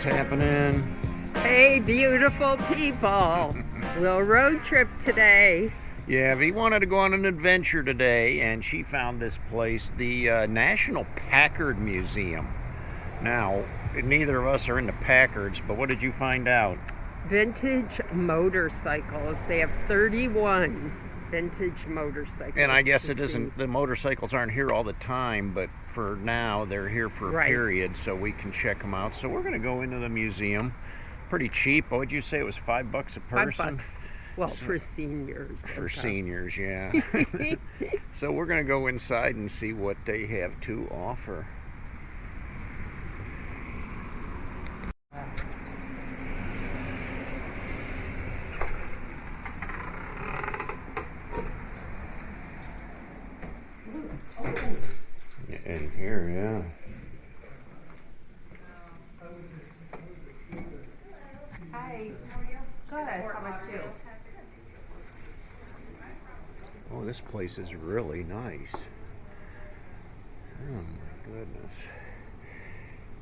happening? Hey, beautiful people. Little road trip today. Yeah, V wanted to go on an adventure today, and she found this place, the National Packard Museum. Now, neither of us are into Packards, but what did you find out? Vintage motorcycles. They have 31 vintage motorcycles. And I guess it isn't, the motorcycles aren't here all the time, but for now they're here for a period, so we can check them out. So we're going to go into the museum. Pretty cheap. What would you say? It was $5 a person? $5. Well, so, for seniors. For seniors, yeah. So we're going to go inside and see what they have to offer. In here, yeah. Hi. How are you? Good. How about you? Oh, this place is really nice. Oh my goodness.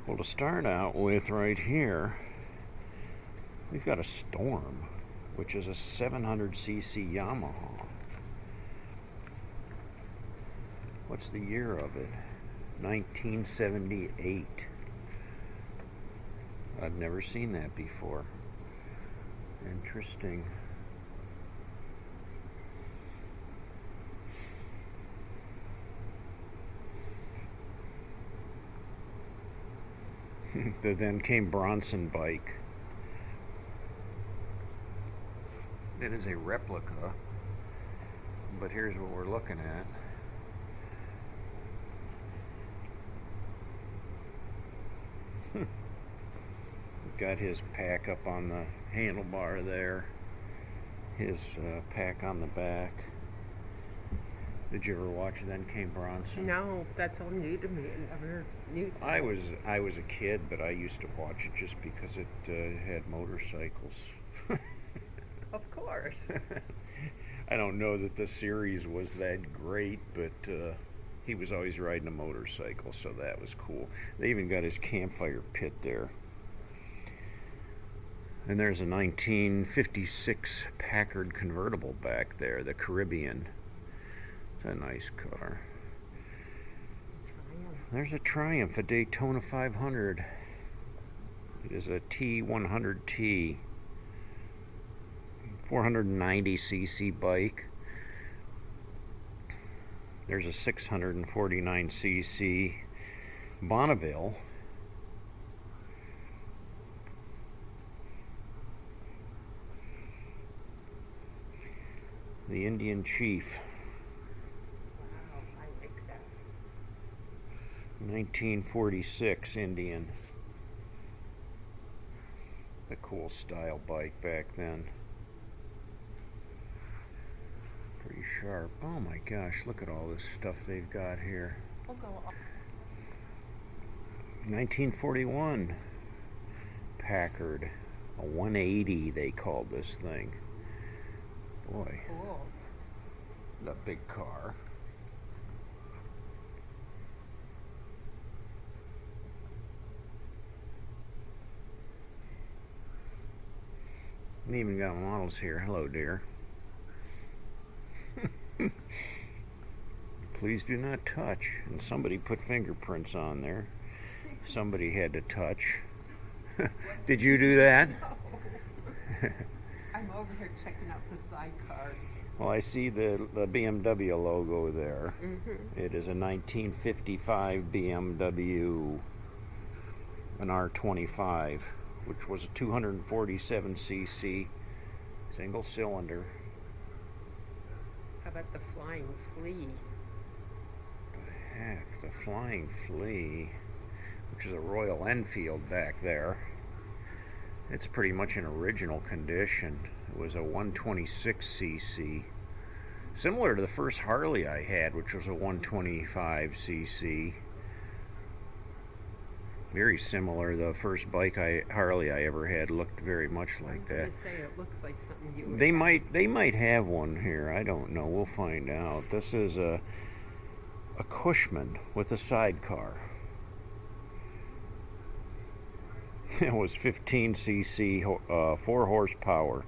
Well, to start out with right here, we've got a Storm, which is a 700cc Yamaha. What's the year of it? 1978. I've never seen that before. Interesting. The then came Bronson bike. That is a replica, but here's what we're looking at. Got his pack up on the handlebar there, his pack on the back. Did you ever watch Then Came Bronson? No, that's all new to me. I never knew that. I was a kid, but I used to watch it just because it had motorcycles. Of course. I don't know that the series was that great, but he was always riding a motorcycle, so that was cool. They even got his campfire pit there. And there's a 1956 Packard convertible back there, the Caribbean. It's a nice car. There's a Triumph, a Daytona 500. It is a T100T, 490cc bike. There's a 649cc Bonneville. The Indian Chief. Wow, I like that. 1946 Indian. A cool style bike back then. Pretty sharp. Oh my gosh, look at all this stuff they've got here. We'll go up. 1941 Packard. A 180 they called this thing. Boy, Cool. the big car. And even got models here. Hello, dear. Please do not touch. And somebody put fingerprints on there. Somebody had to touch. Did you do that? No. I'm over here checking out the sidecar. Well, I see the BMW logo there. Mm-hmm. It is a 1955 BMW, an R25, which was a 247cc single cylinder. How about the Flying Flea? The heck, the Flying Flea, which is a Royal Enfield back there. It's pretty much in original condition. It was a 126cc, similar to the first Harley I had, which was a 125cc. Very similar. The first Harley I ever had looked very much like that. I was going to say, it looks like something you would They might have one here. I don't know. We'll find out. This is a Cushman with a sidecar. It was 15 cc, 4 horsepower.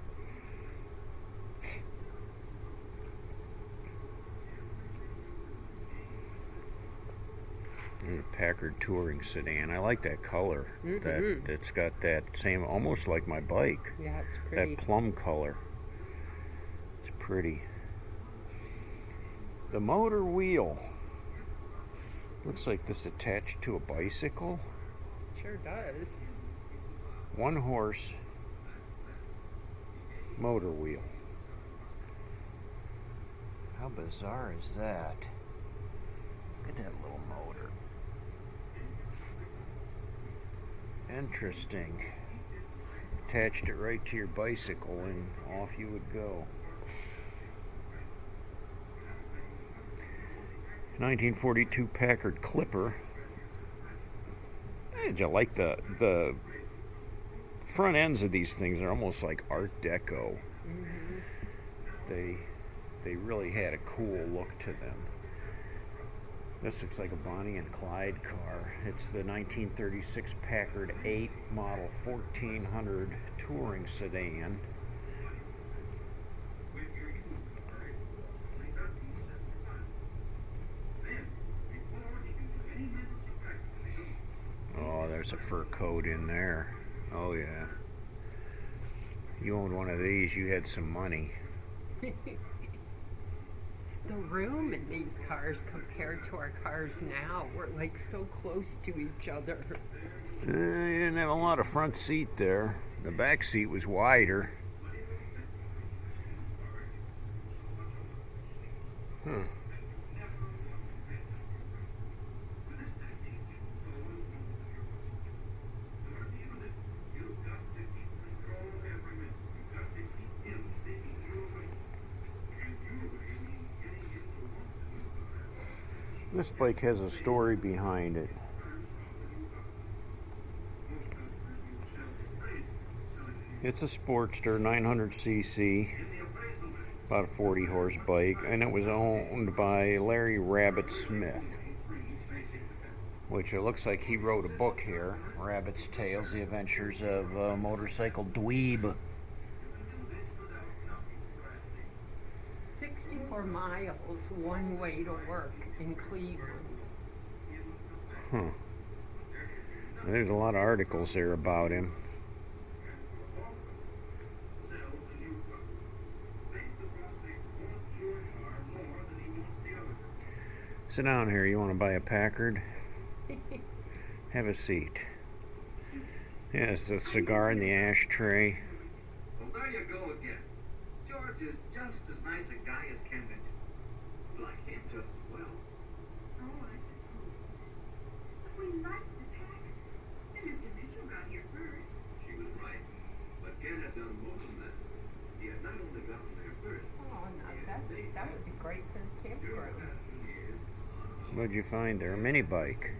And a Packard touring sedan. I like that color. It's got that same, almost like my bike. Yeah, it's pretty. That plum color. It's pretty. The motor wheel. Looks like this attached to a bicycle. Sure does. 1 horse motor wheel. How bizarre is that? Look at that little motor. Interesting. Attached it right to your bicycle and off you would go. 1942 Packard Clipper. I like the front ends of these things are almost like Art Deco. They really had a cool look to them. This looks like a Bonnie and Clyde car. It's the 1936 Packard 8 model 1400 touring sedan. Oh, there's a fur coat in there. Oh yeah. You owned one of these, you had some money. The room in these cars compared to our cars now, we're like so close to each other. You didn't have a lot of front seat there. The back seat was wider. This bike has a story behind it. It's a Sportster, 900cc, about a 40 horse bike, and it was owned by Larry Rabbit Smith, which it looks like he wrote a book here, Rabbit's Tales, The Adventures of a Motorcycle Dweeb. 64 miles one way to work in Cleveland. There's a lot of articles there about him. Sit down here. You want to buy a Packard? Have a seat. Yes, a cigar in the ashtray. Well, there you go again. George is just as nice a guy as can be. Like him just as well. Oh, I suppose. We liked the Packard. And Mr. Mitchell got here first. She was right. But Ken had done more than that. He had not only gotten there first. Oh, no, that would be great for the campground. What'd you find there? A mini bike.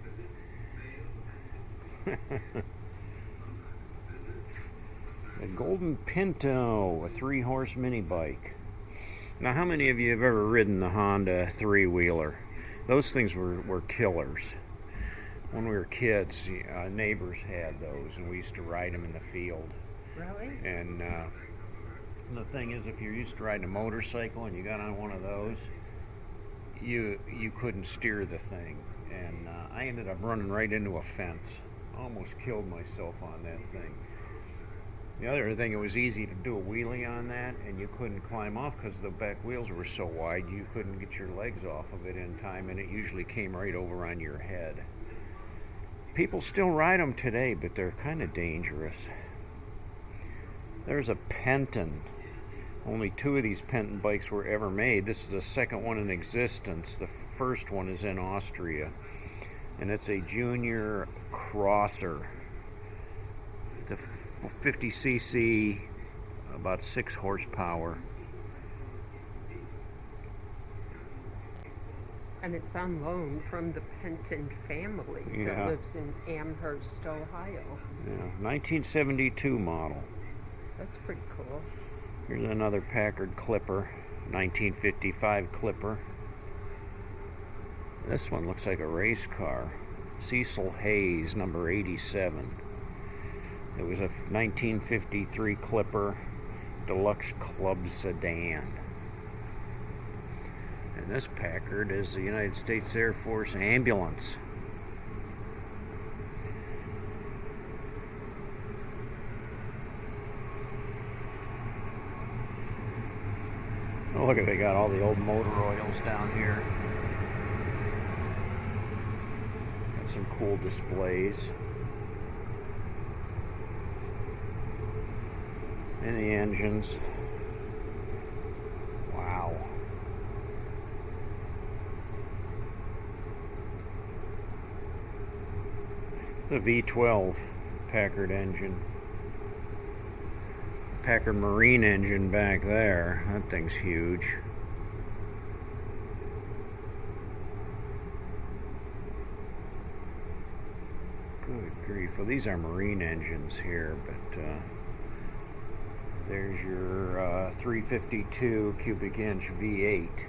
A Golden Pinto, a 3-horse mini bike. Now, how many of you have ever ridden the Honda 3-wheeler? Those things were killers. When we were kids, neighbors had those, and we used to ride them in the field. Really? And the thing is, if you're used to riding a motorcycle and you got on one of those, you couldn't steer the thing. And I ended up running right into a fence. Almost killed myself on that thing. The other thing, it was easy to do a wheelie on that, and you couldn't climb off because the back wheels were so wide you couldn't get your legs off of it in time, and it usually came right over on your head. People still ride them today, but they're kind of dangerous. There's a Penton. Only 2 of these Penton bikes were ever made. This is the second one in existence. The first one is in Austria, and it's a junior crosser. It's a 50cc, about 6 horsepower. And it's on loan from the Penton family that lives in Amherst, Ohio. Yeah, 1972 model. That's pretty cool. Here's another Packard Clipper, 1955 Clipper. This one looks like a race car. Cecil Hayes, number 87. It was a 1953 Clipper Deluxe Club Sedan. And this Packard is the United States Air Force ambulance. Oh, look at, they got all the old motor oils down here. Got some cool displays. And the engines. Wow. The V12 Packard engine. Packard Marine engine back there. That thing's huge. Good grief. Well, these are Marine engines here, but there's your 352 cubic inch V8.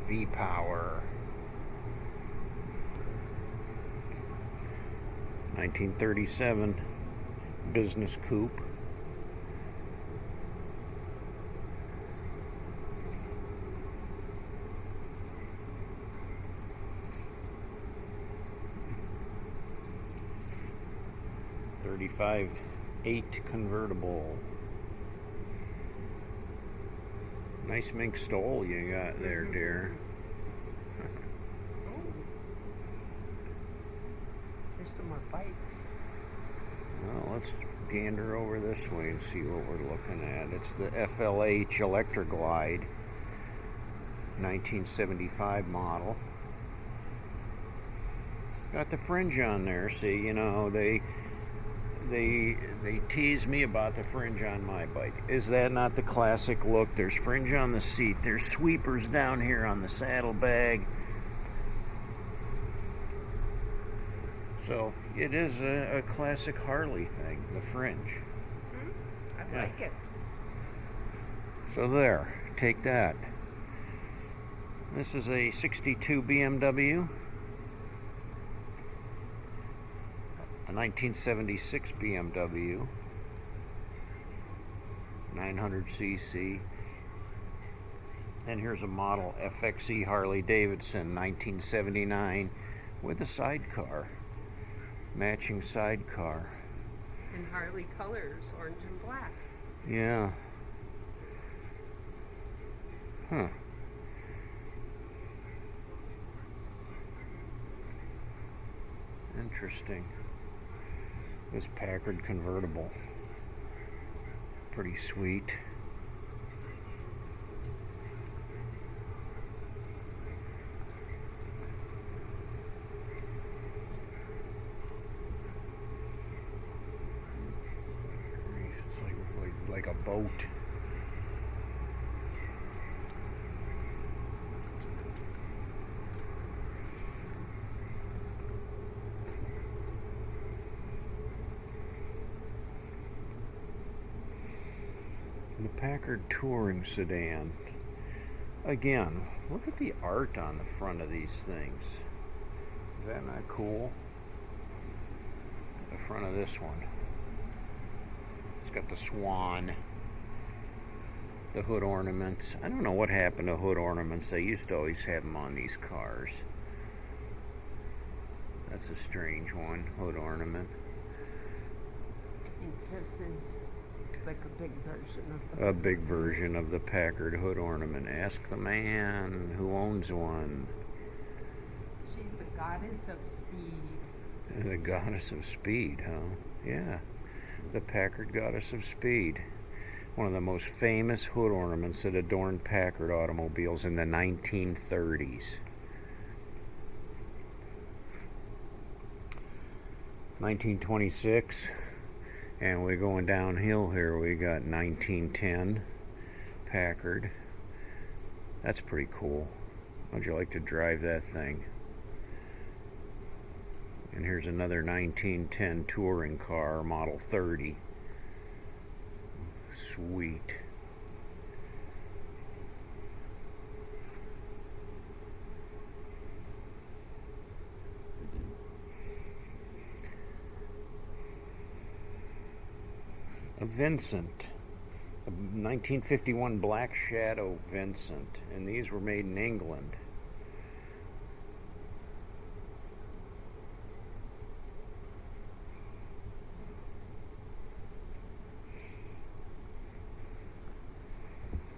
V-Power. 1937 business coupe. '35-8 convertible. Nice mink stole you got there, dear. Oh. There's some more bikes. Well, let's gander over this way and see what we're looking at. It's the FLH Electroglide, 1975 model. Got the fringe on there. See, you know, they tease me about the fringe on my bike. Is that not the classic look? There's fringe on the seat. There's sweepers down here on the saddlebag. So it is a classic Harley thing, the fringe. I like it. So there, take that. This is a 62 BMW, a 1976 BMW, 900cc. And here's a model FXE Harley Davidson, 1979, with a sidecar. Matching sidecar. And Harley colors, orange and black. Yeah. Huh. Interesting. This Packard convertible. Pretty sweet. Like a boat. The Packard Touring Sedan. Again, look at the art on the front of these things. Is that not cool? The front of this one. Got the swan, the hood ornaments. I don't know what happened to hood ornaments. They used to always have them on these cars. That's a strange one, hood ornament. I think this is like a big version of the... A big version of the Packard hood ornament. Ask the man who owns one. She's the goddess of speed. The goddess of speed, huh? Yeah. The Packard Goddess of Speed. One of the most famous hood ornaments that adorned Packard automobiles in the 1930s. 1926, and we're going downhill here. We got 1910 Packard. That's pretty cool. How'd you like to drive that thing? And here's another 1910 touring car, Model 30. Sweet. A Vincent. A 1951 Black Shadow Vincent. And these were made in England.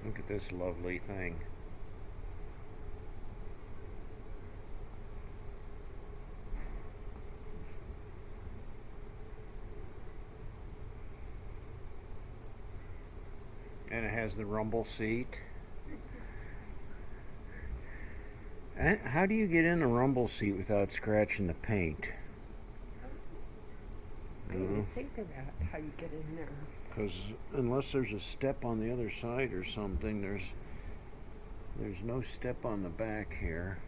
Look at this lovely thing. And it has the rumble seat. And how do you get in a rumble seat without scratching the paint? I didn't think of that, how you get in there. Because unless there's a step on the other side or something, there's no step on the back here,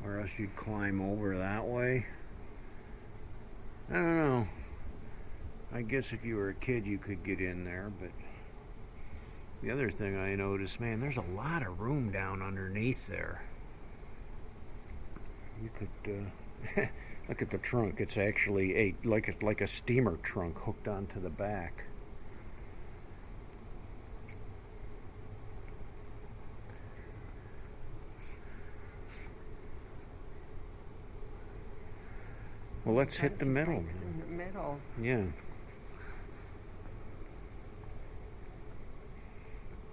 or else you'd climb over that way. I don't know. I guess if you were a kid you could get in there, but the other thing I noticed, man, there's a lot of room down underneath there. You could look at the trunk. It's actually like a steamer trunk hooked onto the back. Well, let's hit the middle. In the middle. Yeah.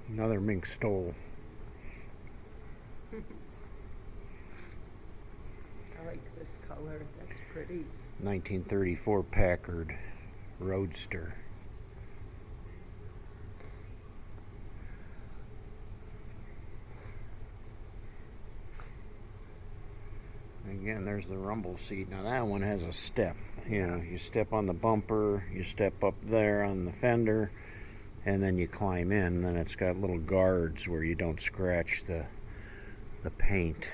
Another mink stole. I like this color. That's pretty. 1934 Packard Roadster. Again, there's the rumble seat. Now that one has a step. You know, you step on the bumper, you step up there on the fender, and then you climb in. And then it's got little guards where you don't scratch the paint.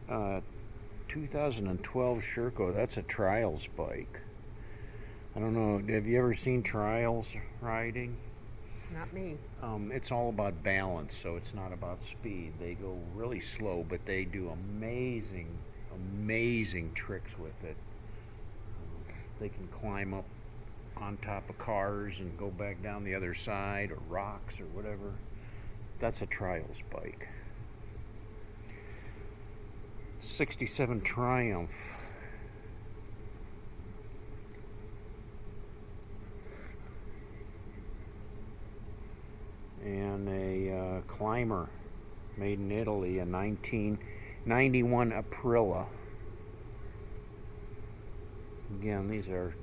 Uh, 2012 Sherco. That's a trials bike. I don't know. Have you ever seen trials riding? Not me. It's all about balance, so it's not about speed. They go really slow, but they do amazing tricks with it. They can climb up on top of cars and go back down the other side, or rocks, or whatever. That's a trials bike. 67 Triumph. And a climber made in Italy, a 1991 Aprilia. Again, these are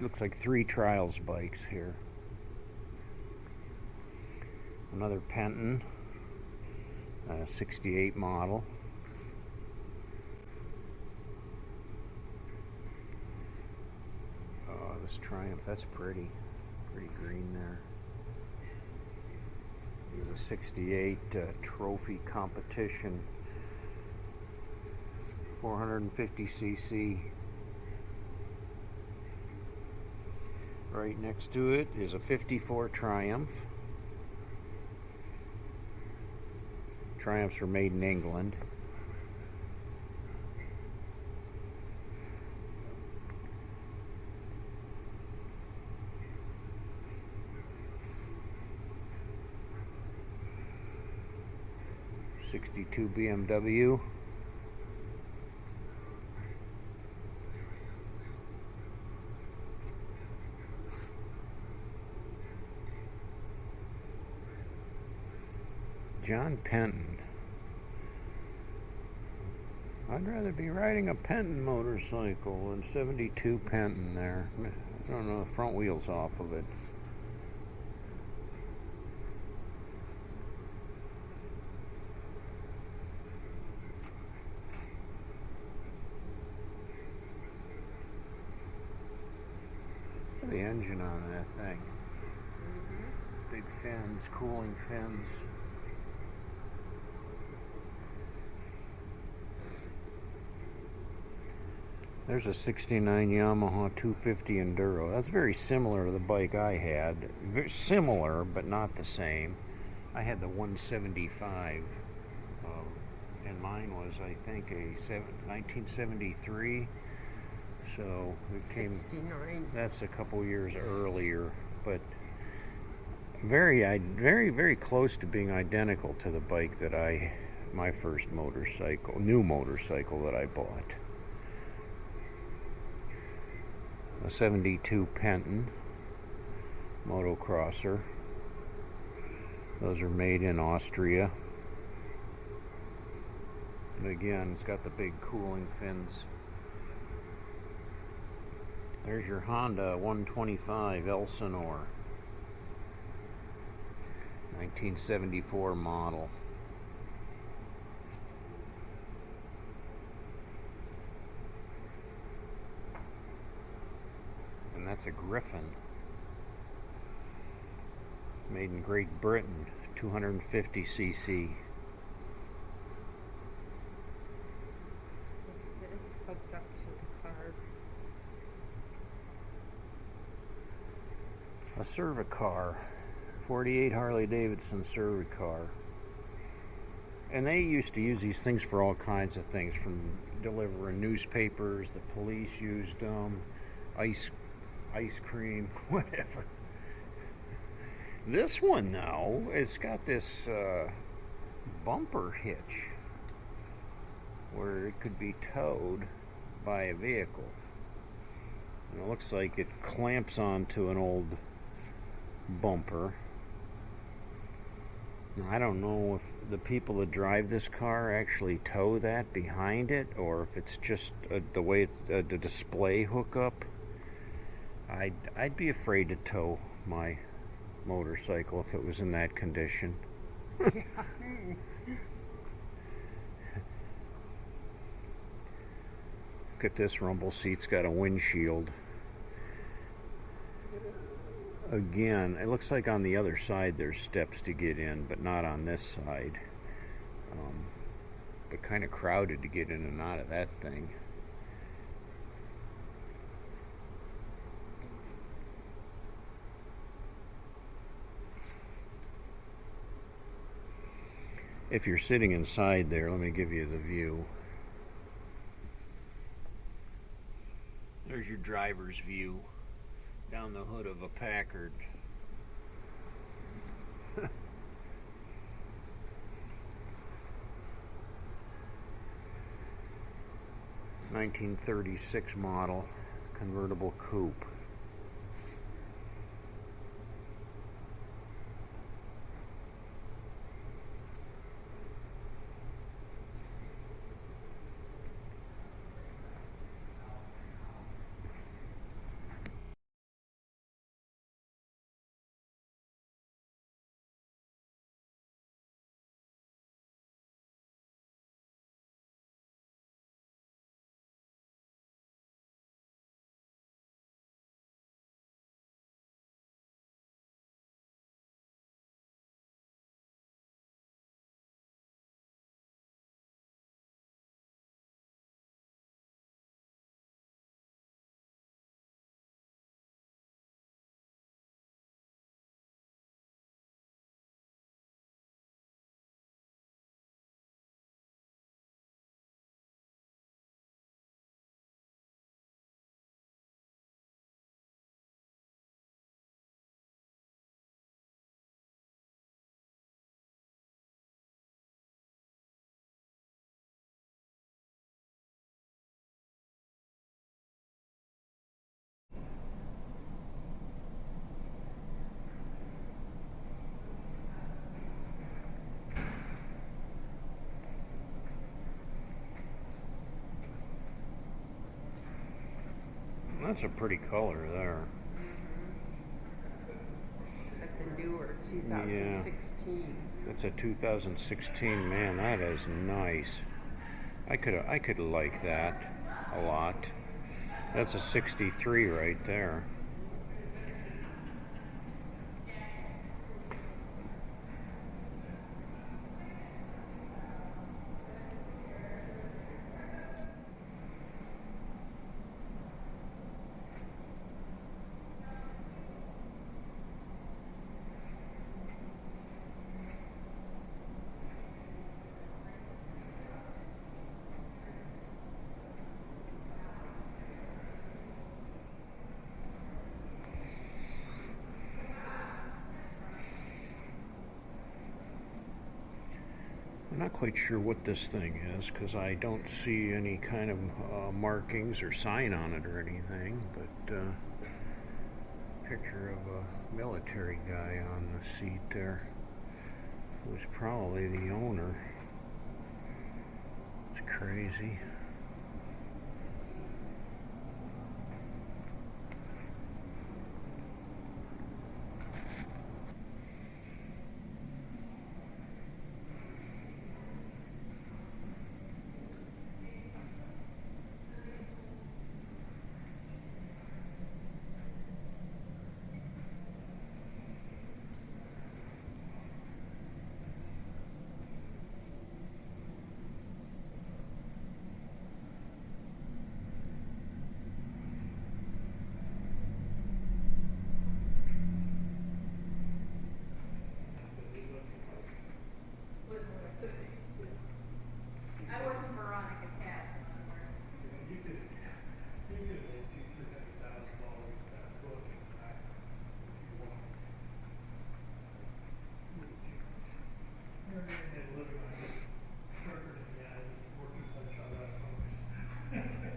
looks like 3 trials bikes here. Another Penton, 68 model. Oh, this Triumph, that's pretty green there. This is a 68 trophy competition, 450cc. Right next to it is a 54 Triumph. Triumphs were made in England. '62 BMW. John Penton. I'd rather be riding a Penton motorcycle than 72 Penton there. I don't know, the front wheel's off of it. The engine on that thing. Big fins, cooling fins. There's a 69 Yamaha 250 Enduro. That's very similar to the bike I had. Very similar, but not the same. I had the 175, and and mine was, I think, a 1973. So it came. 69. That's a couple years earlier, but very close to being identical to the bike that my first new motorcycle that I bought. A 72 Penton motocrosser. Those are made in Austria. And again, it's got the big cooling fins. There's your Honda 125 Elsinore. 1974 model. And that's a Griffin. Made in Great Britain, 250cc. This hooked up to a car. A Cervicar, 48 Harley Davidson Cervicar. And they used to use these things for all kinds of things, from delivering newspapers, the police used them, ice cream, whatever. This one, though, it's got this bumper hitch where it could be towed by a vehicle. And it looks like it clamps onto an old bumper. Now, I don't know if the people that drive this car actually tow that behind it, or if it's just the way it's the display hookup. I'd be afraid to tow my motorcycle if it was in that condition. Look at this rumble seat's got a windshield. Again, it looks like on the other side there's steps to get in, but not on this side. But kind of crowded to get in and out of that thing. If you're sitting inside there, let me give you the view. There's your driver's view down the hood of a Packard. 1936 model convertible coupe. That's a pretty color there. That's a newer 2016. That's a 2016. Man, that is nice. I could like that a lot. That's a 63 right there. not quite sure what this thing is because I don't see any kind of markings or sign on it or anything, but picture of a military guy on the seat there who's probably the owner. It's crazy.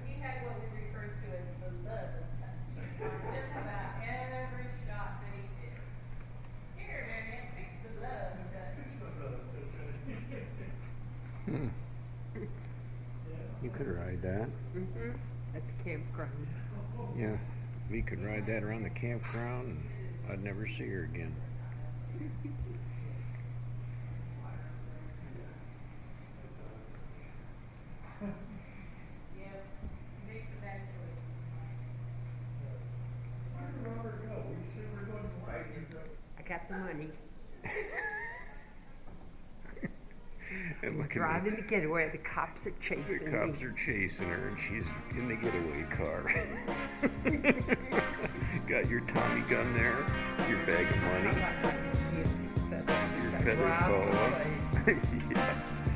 He had what we referred to as the love touch on just about every shot that he did. Here, Marianne, fix the love touch. You could ride that. Mm-hmm. At the campground. Yeah, we could ride that around the campground and I'd never see her again. Yeah, he makes some bad choices. I got the money. And look at Driving the getaway, the cops are chasing the cops me. are chasing her and she's in the getaway car. Got your Tommy gun there, your bag of money, your feather boa. Yeah.